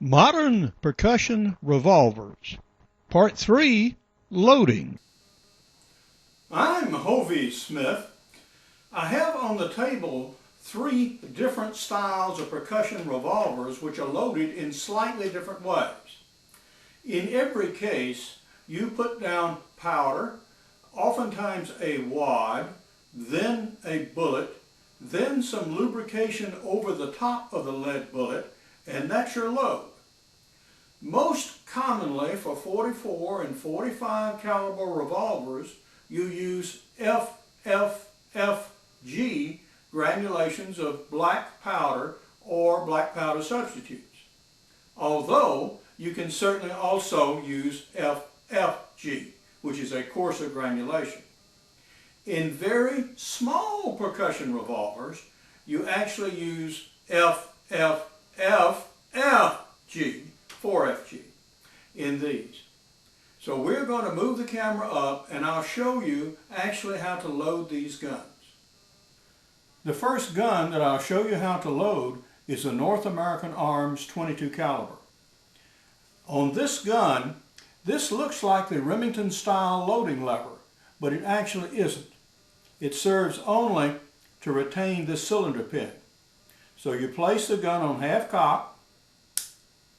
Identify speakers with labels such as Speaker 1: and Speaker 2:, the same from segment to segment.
Speaker 1: Modern Percussion Revolvers. Part 3, Loading.
Speaker 2: I'm Hovey Smith. I have on the table 3 different styles of percussion revolvers which are loaded in slightly different ways. In every case, you put down powder, oftentimes a wad, then a bullet, then some lubrication over the top of the lead bullet, and that's your load. Most commonly for 44 and 45 caliber revolvers, you use FFFG granulations of black powder or black powder substitutes. Although you can certainly also use FFG, which is a coarser granulation. In very small percussion revolvers, you actually use FFFFG, 4FG, in these. So we're going to move the camera up and I'll show you actually how to load these guns. The first gun that I'll show you how to load is the North American Arms 22 caliber. On this gun, this looks like the Remington style loading lever, but it actually isn't. It serves only to retain this cylinder pin. So you place the gun on half cock,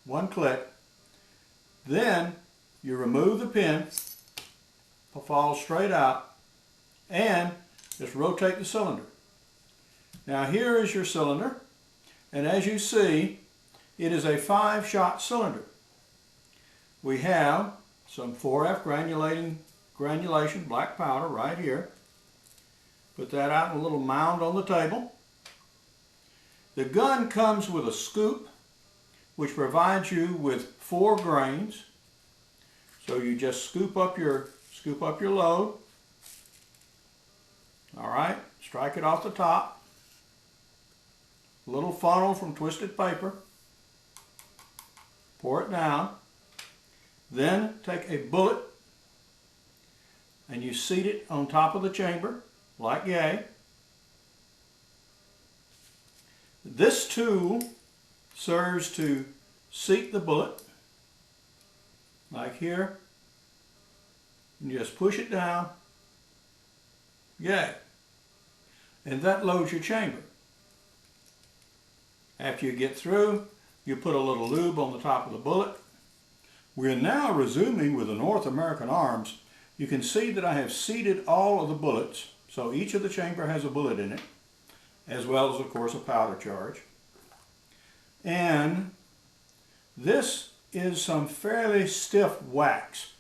Speaker 2: one click, then you remove the pin, it'll fall straight out, and just rotate the cylinder. Now here is your cylinder, and as you see, it is a 5-shot cylinder. We have some 4F granulation black powder right here. Put that out in a little mound on the table. The gun comes with a scoop, which provides you with 4 grains. So you just scoop up your load. All right, strike it off the top. A little funnel from twisted paper. Pour it down. Then take a bullet and you seat it on top of the chamber like yay. This tool serves to seat the bullet like here. And just push it down. Yay. And that loads your chamber. After you get through, you put a little lube on the top of the bullet. We're now resuming with the North American Arms. You can see that I have seated all of the bullets, so each of the chamber has a bullet in it, as well as, of course, a powder charge. And this is some fairly stiff wax.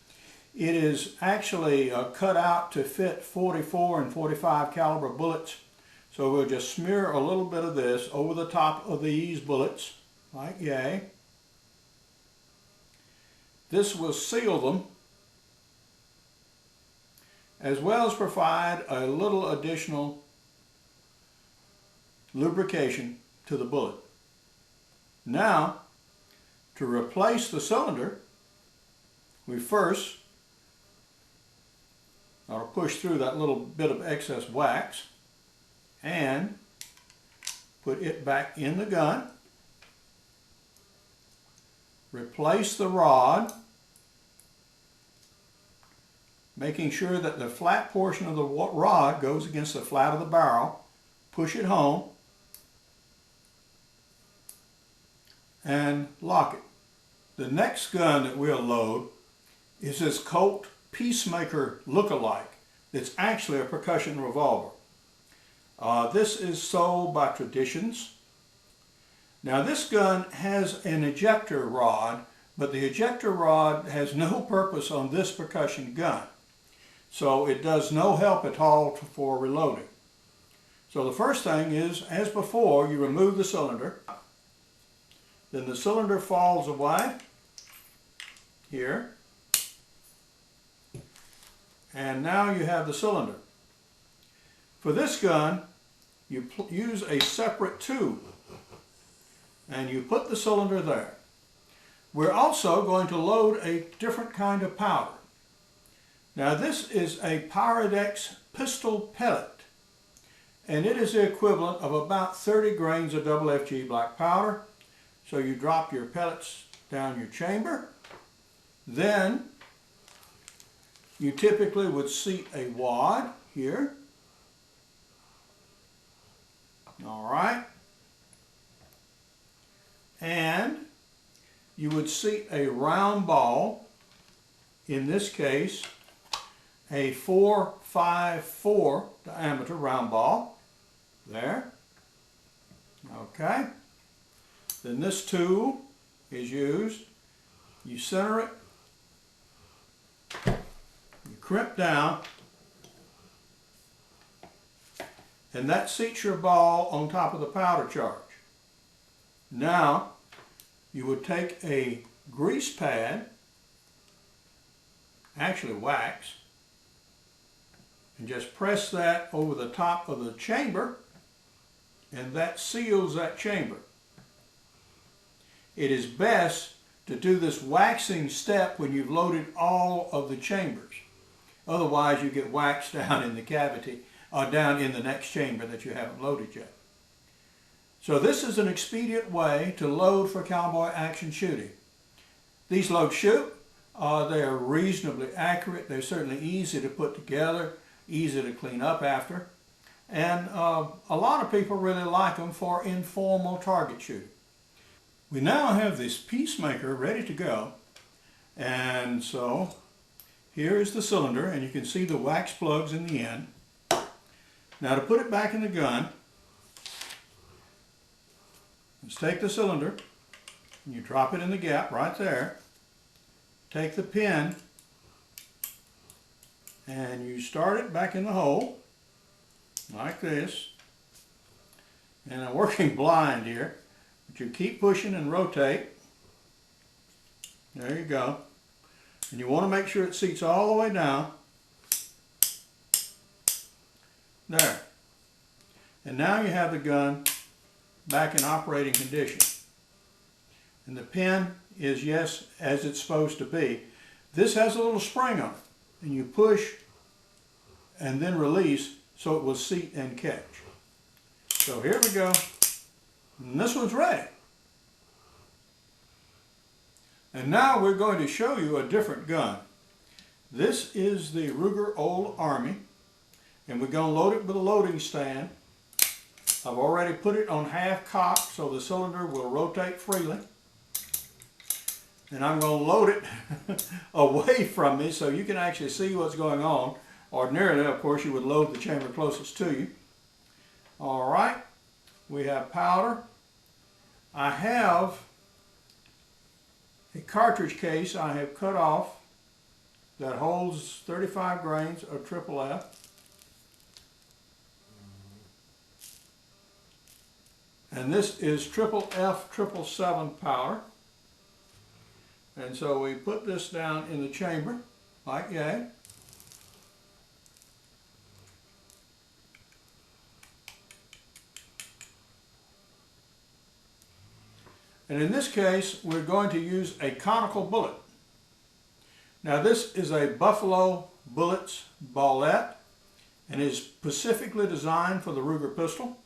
Speaker 2: It is actually cut out to fit 44 and 45 caliber bullets. So we'll just smear a little bit of this over the top of these bullets, like yay. This will seal them, as well as provide a little additional lubrication to the bullet. Now, to replace the cylinder, we first I'll push through that little bit of excess wax and put it back in the gun. Replace the rod, making sure that the flat portion of the rod goes against the flat of the barrel. Push it home and lock it. The next gun that we'll load is this Colt Peacemaker look-alike. It's actually a percussion revolver. This is sold by Traditions. Now this gun has an ejector rod, but the ejector rod has no purpose on this percussion gun. So it does no help at all for reloading. So the first thing is, as before, you remove the cylinder. Then the cylinder falls away here. And now you have the cylinder. For this gun, you use a separate tube. And you put the cylinder there. We're also going to load a different kind of powder. Now this is a Pyrodex pistol pellet. And it is the equivalent of about 30 grains of FFG black powder. So you drop your pellets down your chamber. Then you typically would seat a wad here. All right. And you would seat a round ball, in this case a 4-5-4 diameter round ball. There. Okay. Then this tool is used. You center it, you crimp down, and that seats your ball on top of the powder charge. Now, you would take a grease pad, actually wax, and just press that over the top of the chamber, and that seals that chamber. It is best to do this waxing step when you've loaded all of the chambers. Otherwise, you get wax down in the cavity, or down in the next chamber that you haven't loaded yet. So this is an expedient way to load for cowboy action shooting. These load shoot, they are reasonably accurate. They're certainly easy to put together, easy to clean up after. And a lot of people really like them for informal target shooting. We now have this peacemaker ready to go. And so here is the cylinder, and you can see the wax plugs in the end. Now to put it back in the gun, let's take the cylinder, and you drop it in the gap right there. Take the pin, and you start it back in the hole, like this. And I'm working blind here, but you keep pushing and rotate. There you go. And you want to make sure it seats all the way down. There. And now you have the gun back in operating condition. And the pin is, yes, as it's supposed to be. This has a little spring on it. And you push and then release so it will seat and catch. So here we go. And this one's ready. And now we're going to show you a different gun. This is the Ruger Old Army. And we're going to load it with a loading stand. I've already put it on half cock so the cylinder will rotate freely. And I'm going to load it away from me so you can actually see what's going on. Ordinarily, of course, you would load the chamber closest to you. All right, we have powder. I have a cartridge case I have cut off that holds 35 grains of triple F. And this is triple F 777 powder. And so we put this down in the chamber, like yay. And in this case, we're going to use a conical bullet. Now this is a Buffalo Bullets ballette and is specifically designed for the Ruger pistol.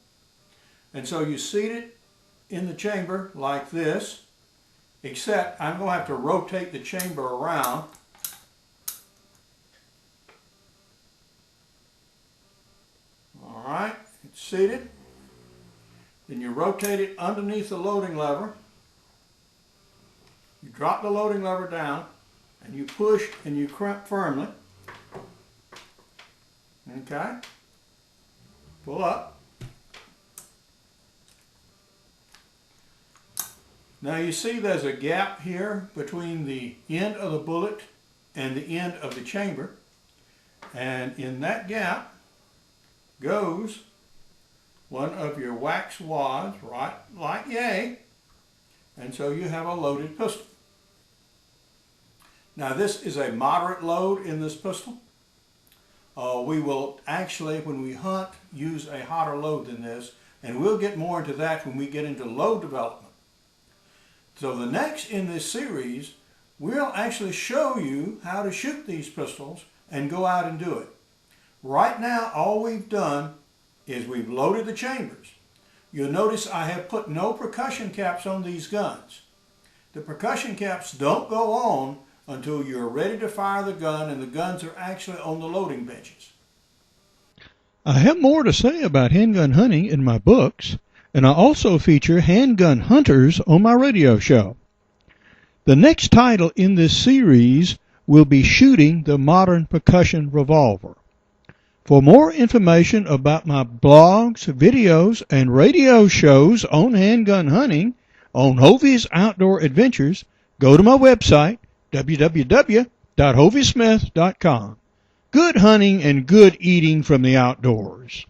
Speaker 2: And so you seat it in the chamber like this, except I'm going to have to rotate the chamber around. All right, it's seated. Then you rotate it underneath the loading lever. You drop the loading lever down and you push and you crimp firmly. Okay, pull up. Now you see there's a gap here between the end of the bullet and the end of the chamber. And in that gap goes one of your wax wads, right like yay. And so you have a loaded pistol. Now this is a moderate load in this pistol. We will actually, when we hunt, use a hotter load than this. And we'll get more into that when we get into load development. So the next in this series, we'll actually show you how to shoot these pistols and go out and do it. Right now, all we've done is we've loaded the chambers. You'll notice I have put no percussion caps on these guns. The percussion caps don't go on until you're ready to fire the gun and the guns are actually on the loading benches.
Speaker 1: I have more to say about handgun hunting in my books, and I also feature handgun hunters on my radio show. The next title in this series will be Shooting the Modern Percussion Revolver. For more information about my blogs, videos, and radio shows on handgun hunting on Hovey's Outdoor Adventures, go to my website, www.hoveysmith.com. Good hunting and good eating from the outdoors.